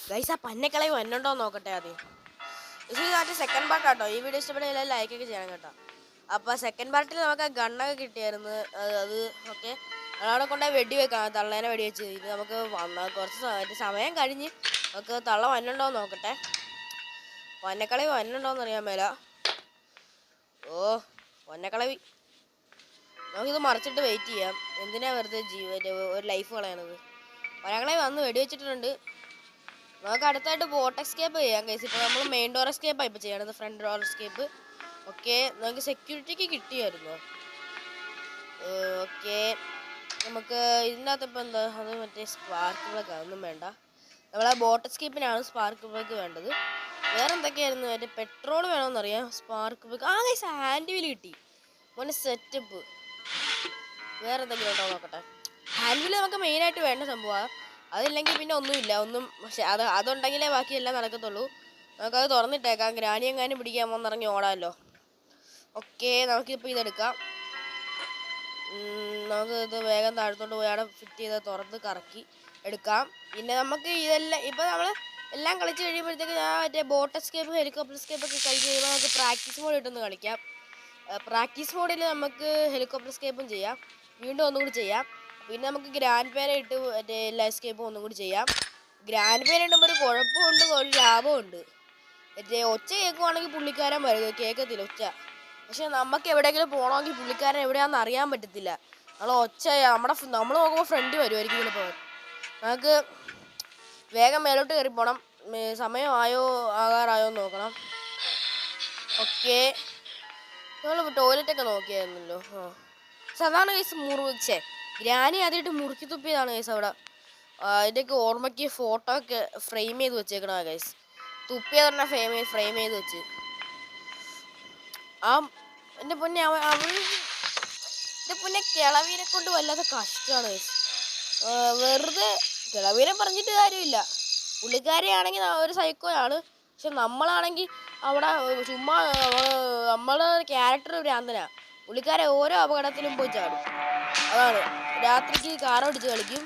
Guys ആ പന്നക്കളി വന്നുണ്ടോ നോക്കട്ടെ ആദ്യം. ഇത് മറ്റേ സെക്കൻഡ് പാർട്ട് കേട്ടോ. ഈ വീഡിയോ ഇഷ്ടപ്പെടുന്ന ലൈക്കൊക്കെ ചെയ്യണം കേട്ടോ. അപ്പോൾ സെക്കൻഡ് പാർട്ടിൽ നമുക്ക് ആ ഗണ്ണൊക്കെ കിട്ടിയായിരുന്നു. അത് ഓക്കെ അവിടെ കൊണ്ടുപോയി വെടി വെക്കാം. തള്ളേനെ വെടി വെച്ച് ഇത് നമുക്ക് കുറച്ച് സമയം കഴിഞ്ഞ് നമുക്ക് തള്ള വന്നുണ്ടോ നോക്കട്ടെ. പന്നക്കളി വന്നുണ്ടോയെന്ന് അറിയാൻ മേല. ഓ പന്നക്കളവി നമുക്കിത് മറിച്ചിട്ട് വെയിറ്റ് ചെയ്യാം. എന്തിനാ വെറുതെ ഒരു ലൈഫ് കളയണത്. പന്നക്കളവി വന്ന് വെടി വെച്ചിട്ടുണ്ട്. നമുക്ക് അടുത്തായിട്ട് ബോട്ട് എസ്കേപ്പ് ചെയ്യാം ഗൈസ്. ഇപ്പോൾ നമ്മൾ മെയിൻ ഡോർ എസ്കേപ്പാണ് ഇപ്പോൾ ചെയ്യണത്, ഫ്രണ്ട് ഡോർ എസ്കേപ്പ്. ഓക്കെ നമുക്ക് സെക്യൂരിറ്റിക്ക് കിട്ടിയായിരുന്നു. ഓക്കെ നമുക്ക് ഇതിനകത്ത് ഇപ്പോൾ എന്താ അത് മറ്റേ സ്പാർക്ക് പ്ലഗ് അതൊന്നും വേണ്ട. നമ്മളെ ബോട്ട് എസ്കേപ്പിനാണ് സ്പാർക്ക് പ്ലഗ് വേണ്ടത്. വേറെ എന്തൊക്കെയായിരുന്നു? മറ്റേ പെട്രോൾ വേണമെന്നറിയാം. സ്പാർക്ക് പ്ലഗ് ആ ഗൈസ് ഹാൻഡ് വീൽ കിട്ടി. മോനെ സെറ്റപ്പ്. വേറെ എന്തെങ്കിലും ഉണ്ടോ നോക്കട്ടെ. ഹാൻഡ് വീൽ നമുക്ക് മെയിനായിട്ട് വേണ്ട സംഭവമാണ്. അതില്ലെങ്കിൽ പിന്നെ ഒന്നുമില്ല. പക്ഷെ അതുണ്ടെങ്കിലേ ബാക്കി എല്ലാം നടക്കത്തുള്ളൂ. നമുക്കത് തുറന്നിട്ടേക്കാം. ഗ്രാനി എങ്ങാനും പിടിക്കാൻ വന്നിറങ്ങി ഓടാമല്ലോ. ഓക്കെ നമുക്കിപ്പോൾ ഇതെടുക്കാം. നമുക്ക് ഇത് വേഗം താഴത്തോട്ട് പോയി അവിടെ ഫിറ്റ് ചെയ്ത് തുറന്ന് കറക്കി എടുക്കാം. പിന്നെ നമുക്ക് ഇതെല്ലാം ഇപ്പോൾ നമ്മൾ എല്ലാം കളിച്ച് കഴിയുമ്പോഴത്തേക്ക് ഞാൻ മറ്റേ ബോട്ട് എസ്കേപ്പ് ഹെലികോപ്റ്റർ എസ്കേപ്പ് ഒക്കെ കഴിഞ്ഞ് കഴിയുമ്പോൾ നമുക്ക് പ്രാക്ടീസ് മോഡ് ഇട്ടൊന്ന് കളിക്കാം. പ്രാക്ടീസ് മോഡിൽ നമുക്ക് ഹെലികോപ്റ്റർ എസ്കേപ്പും ചെയ്യാം, വീണ്ടും ഒന്നും കൂടി ചെയ്യാം. പിന്നെ നമുക്ക് ഗ്രാൻഡ് പേന ഇട്ട് മറ്റേ എല്ലാ എസ്കേപ്പും ഒന്നും കൂടി ചെയ്യാം. ഗ്രാൻഡ് പേന ഇടുമ്പോൾ ഒരു കുഴപ്പമുണ്ട്, ഒരു ലാഭമുണ്ട്. മറ്റേ ഒച്ച കേൾക്കുവാണെങ്കിൽ പുള്ളിക്കാരൻ വരും, കേൾക്കത്തില്ല ഒച്ച. പക്ഷെ നമുക്ക് എവിടെയെങ്കിലും പോകണമെങ്കിൽ പുള്ളിക്കാരൻ എവിടെയാണെന്ന് അറിയാൻ പറ്റത്തില്ല. ഒച്ച നമ്മൾ നോക്കുമ്പോൾ ഫ്രണ്ട് വരുമായിരിക്കും ചിലപ്പോൾ. നമുക്ക് വേഗം മേലോട്ട് കയറി പോകണം. സമയമായോ ആകാറായോ എന്ന് നോക്കണം. ഓക്കെ നമ്മൾ ടോയ്ലറ്റൊക്കെ നോക്കിയായിരുന്നല്ലോ. അതാണ് കേസ് മുറിച്ചേ. ഗ്രാനി ആദ്യമായിട്ട് മുറുക്കി തുപ്പിയതാണ് കേസ് അവിടെ. അതിൻ്റെയൊക്കെ ഓർമ്മയ്ക്ക് ഫോട്ടോ ഒക്കെ ഫ്രെയിം ചെയ്ത് വെച്ചേക്കണ കേസ്. തുപ്പിയത് തന്നെ ഫ്രെയിം ചെയ്ത് വെച്ച്. എൻ്റെ പൊന്നെ എൻ്റെ പൊന്നെ കിളവീനെ കൊണ്ട് വല്ലാതെ കഷ്ടമാണ് കേസ്. വെറുതെ കിളവീനെ പറഞ്ഞിട്ട് കാര്യമില്ല. പുള്ളിക്കാരിയാണെങ്കിൽ ഒരു സൈക്കോയാണ്. പക്ഷെ നമ്മളാണെങ്കിൽ അവിടെ ചുമ്മാ നമ്മളെ ക്യാരക്ടർ ഭ്രാന്തനാ. പുള്ളിക്കാരെ ഓരോ അപകടത്തിലും പോയി ചാടും. അതാണ് രാത്രിക്ക് കാറോടിച്ച് കളിക്കും.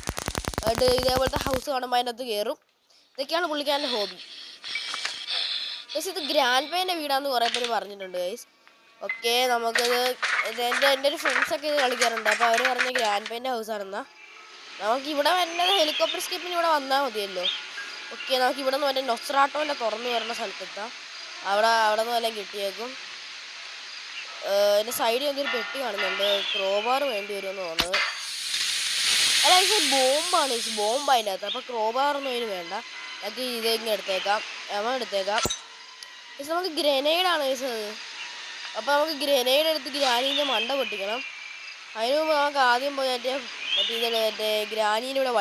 എന്നിട്ട് ഇതേപോലത്തെ ഹൗസ് കാണുമ്പോൾ അതിനകത്ത് കയറും. ഇതൊക്കെയാണ് പുള്ളിക്കാരൻ്റെ ഹോബി. ഗൈസ് ഇത് ഗ്രാൻഡ് പേൻ്റെ വീടാന്ന് കുറേ പേര് പറഞ്ഞിട്ടുണ്ട് ഗൈസ്. ഓക്കെ നമുക്കിത് എൻ്റെ ഒരു ഫ്രണ്ട്സൊക്കെ ഇത് കളിക്കാറുണ്ട്. അപ്പോൾ അവർ പറഞ്ഞ ഗ്രാൻഡ് പേൻ്റെ ഹൗസാണെന്നാ. നമുക്ക് ഇവിടെ വരുന്നത് ഹെലികോപ്റ്റർ സ്കേപ്പിന് ഇവിടെ വന്നാൽ മതിയല്ലോ. ഓക്കെ നമുക്ക് ഇവിടെ നിന്ന് മറ്റേ നൊസ്രാട്ടോൻ്റെ തുറന്നു വരുന്ന സ്ഥലത്തെത്താം. അവിടെ നിന്ന് വല്ലതും കിട്ടിയേക്കും. എൻ്റെ സൈഡിൽ എന്തൊരു പെട്ടി കാണുന്നുണ്ട്. ക്രോബാർ വേണ്ടി വരുമെന്ന് തോന്നുന്നത്. അല്ല ഇത് ബോംബാണ്. ബോംബ് അതിൻ്റെ അകത്ത്. അപ്പോൾ ക്രോബാറൊന്നും അതിന് വേണ്ട. നമുക്ക് ഇതെങ്ങനെ എടുത്തേക്കാം. എടുത്തേക്കാം. പക്ഷെ നമുക്ക് ഗ്രനേഡാണ് അത്. അപ്പോൾ നമുക്ക് ഗ്രനേഡ് എടുത്ത് ഗ്രാനീൻ്റെ മണ്ട പൊട്ടിക്കണം. അതിന് മുമ്പ് നമുക്ക് ആദ്യം പോയി മറ്റേ ഗ്രാനീനെ ഇവിടെ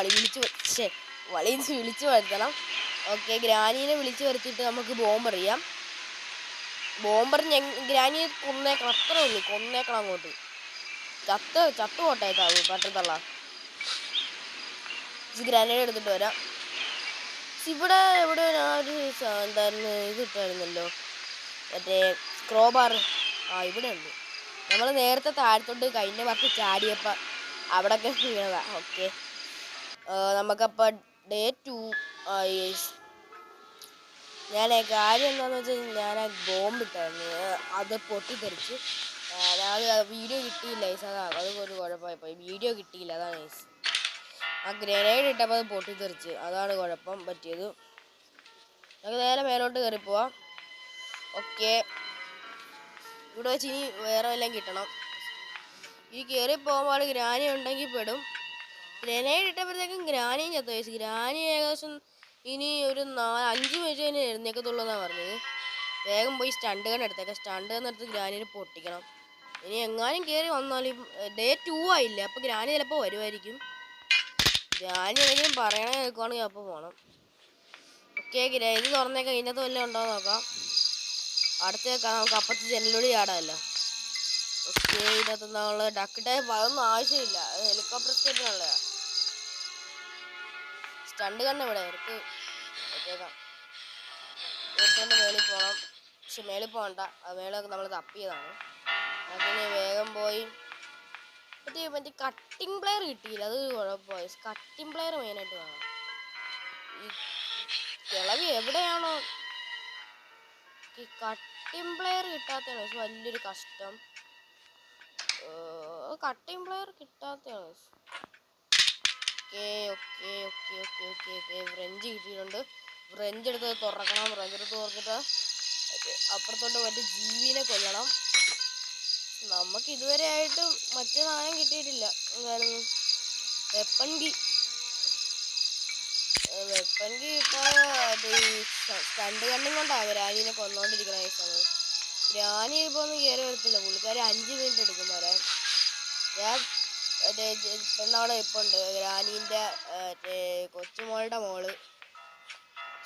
വിളിച്ച് വരുത്തണം. ഓക്കെ ഗ്രാനീനെ വിളിച്ച് വരുത്തിയിട്ട് നമുക്ക് ബോംബെറിയാം. ബോംബെറിഞ്ഞ് ഗ്രാനിയെ കൊന്നേക്കണം. അത്രേ ഉള്ളൂ, കൊന്നേക്കണം അങ്ങോട്ട്. ചത്തു പോട്ടെ പറ്റത്തള്ള. ഗ്രാനേഡ് എടുത്തിട്ട് വരാം. ഇവിടെ എവിടെ ഒരു എന്തായിരുന്നു ഇത് ഇട്ടായിരുന്നല്ലോ മറ്റേ ക്രോബാർ. ഇവിടെ ഉണ്ട്. നമ്മൾ നേരത്തെ താഴത്തോട്ട് കഴിഞ്ഞ വർക്ക് ചാടിയപ്പോൾ അവിടെയൊക്കെ വീണതാ. ഓക്കെ നമുക്കപ്പോൾ ഡേ 2 ഞാൻ കാര്യം എന്താണെന്ന് വെച്ചാൽ ഞാൻ ആ ബോംബ് ഇട്ടായിരുന്നു. അത് പൊട്ടിത്തെറിച്ച്. അത് വീഡിയോ കിട്ടിയില്ല ഗൈസ്. അത് ഒരു കുഴപ്പമായിപ്പോയി. വീഡിയോ കിട്ടിയില്ല, അതാണ് ഗൈസ്. ആ ഗ്രനേഡ് ഇട്ടപ്പോൾ അത് പൊട്ടിത്തെറിച്ച്, അതാണ് കുഴപ്പം പറ്റിയത്. നമുക്ക് നേരെ മേലോട്ട് കയറി പോവാം. ഓക്കെ ഇവിടെ വെച്ച് ഇനി വേറെ വല്ലതും കിട്ടണം. ഈ കയറി പോകുമ്പോൾ ഗ്രാനി ഉണ്ടെങ്കിൽ പെടും. ഗ്രനേഡ് ഇട്ടപ്പോഴത്തേക്കും ഗ്രാനിയും ചത്തു ഗൈസ്. ഗ്രാനി ഏകദേശം ഇനി ഒരു 4-5 മിനിറ്റ് കഴിഞ്ഞ് എഴുന്നേക്കത്തുള്ളൂ എന്നാണ് പറഞ്ഞത്. വേഗം പോയി സ്റ്റണ്ട് ഗൺ എടുത്തേക്കാം. സ്റ്റണ്ട് ഗൺ എടുത്ത് ഗ്രാനിനെ പൊട്ടിക്കണം. ഇനി എങ്ങാനും കയറി വന്നാലും ഡേ 2 ആയില്ല. അപ്പോൾ ഗ്രാനി ചിലപ്പോൾ വരുമായിരിക്കും. ഗ്രാനി എന്തെങ്കിലും പറയണ കേൾക്കുവാണെങ്കിൽ അപ്പോൾ പോകണം. ഓക്കെ ഇത് തുറന്നേക്കാം. ഇതിനകത്ത് വല്ലതും ഉണ്ടോ നോക്കാം. അടുത്തേക്കാം. നമുക്ക് അപ്പുറത്ത് ജനലൂടെ ചാടാമല്ലോ. ഓക്കെ ഇതിനകത്ത് നമ്മൾ ഡക്ക് ടൈപ്പ് അതൊന്നും ആവശ്യമില്ല. ഹെലികോപ്റ്റർ സ്കേപ്പിനുള്ളതാണ്. സ്റ്റണ്ട് കണ്ണ് ഇവിടെ എടുത്ത് വെച്ചേക്കാം. എടുത്തുകൊണ്ട് മേളിൽ പോകണം. പക്ഷെ മേളിൽ പോകണ്ട, അത് മേളൊക്കെ നമ്മൾ തപ്പിയതാണ്. അതിന് വേഗം പോയി മറ്റേ കട്ടിംഗ് പ്ലെയർ കിട്ടിയില്ല, അത് കുഴപ്പമായി. കട്ടിംഗ് പ്ലെയർ മെയിനായിട്ട് വേണം. കിളവി എവിടെയാണോ ഈ കട്ടിംഗ് പ്ലെയർ കിട്ടാത്തതാണ് വലിയൊരു കഷ്ടം. കട്ടിംഗ് പ്ലെയർ കിട്ടാത്തതാണ്. ഓക്കെ ഫ്രഞ്ച് കിട്ടിയിട്ടുണ്ട്. ഫ്രഞ്ച് എടുത്ത് തുറക്കണം. ഫ്രഞ്ച് എടുത്ത് തുറന്നിട്ട് അപ്പുറത്തോട്ട് മറ്റേ ജീവിനെ കൊല്ലണം. നമുക്ക് ഇതുവരെ ആയിട്ടും മറ്റേ സാധനം കിട്ടിയിട്ടില്ല. എന്തായിരുന്നു വെപ്പൺ കീ കിട്ടാതെ ഈ സ്റ്റണ്ട് കണ്ണും കൊണ്ടാണ് ഗ്രാനീനെ കൊന്നോണ്ടിരിക്കണ ഈ സമയം. ഗ്രാനി ഇപ്പൊ ഒന്നും കയറി വരത്തില്ല. പുള്ളിക്കാരി 5 മിനിറ്റ് എടുക്കും വരാൻ. ഞാൻ പെണ്ണവിടെ ഇപ്പൊ ഉണ്ട്. ഗ്രാനീൻ്റെ കൊച്ചുമോളുടെ മോള്.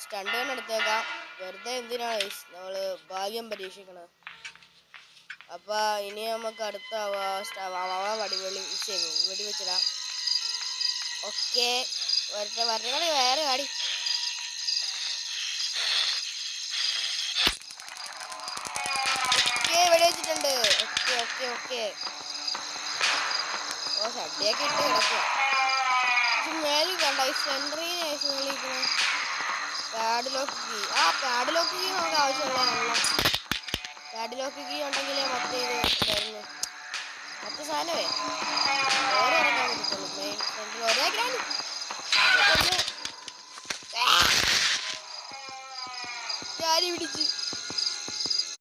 സ്റ്റണ്ട് കണ്ണ് എടുത്തേക്കാം. വെറുതെ എന്തിനാണ് നമ്മള് ഭാഗ്യം പരീക്ഷിക്കണത്. അപ്പൊ ഇനി നമുക്ക് അടുത്ത വെടിവെച്ചിടാം. ഓക്കെ വരട്ടെ വേറെ കാടി. വെടിവെച്ചിട്ടുണ്ട്. ഓക്കെ ഷട്ടിയൊക്കെ ഇട്ട് കിടക്കുക. മേലിൽ കണ്ട ഈ സെൻട്രീനെ പാഡ്ലോക്ക് കീ. പാഡ്ലോക്ക് കീ നമുക്ക് ആവശ്യമുള്ളതാണല്ലോ. പാഡ്ലോക്ക് കീ ഉണ്ടെങ്കിലേ മറ്റേ ഇത് ഉണ്ടായിരുന്നു. മറ്റേ സാധനമേ ഓരോ ഇറക്കാൻ പറ്റും.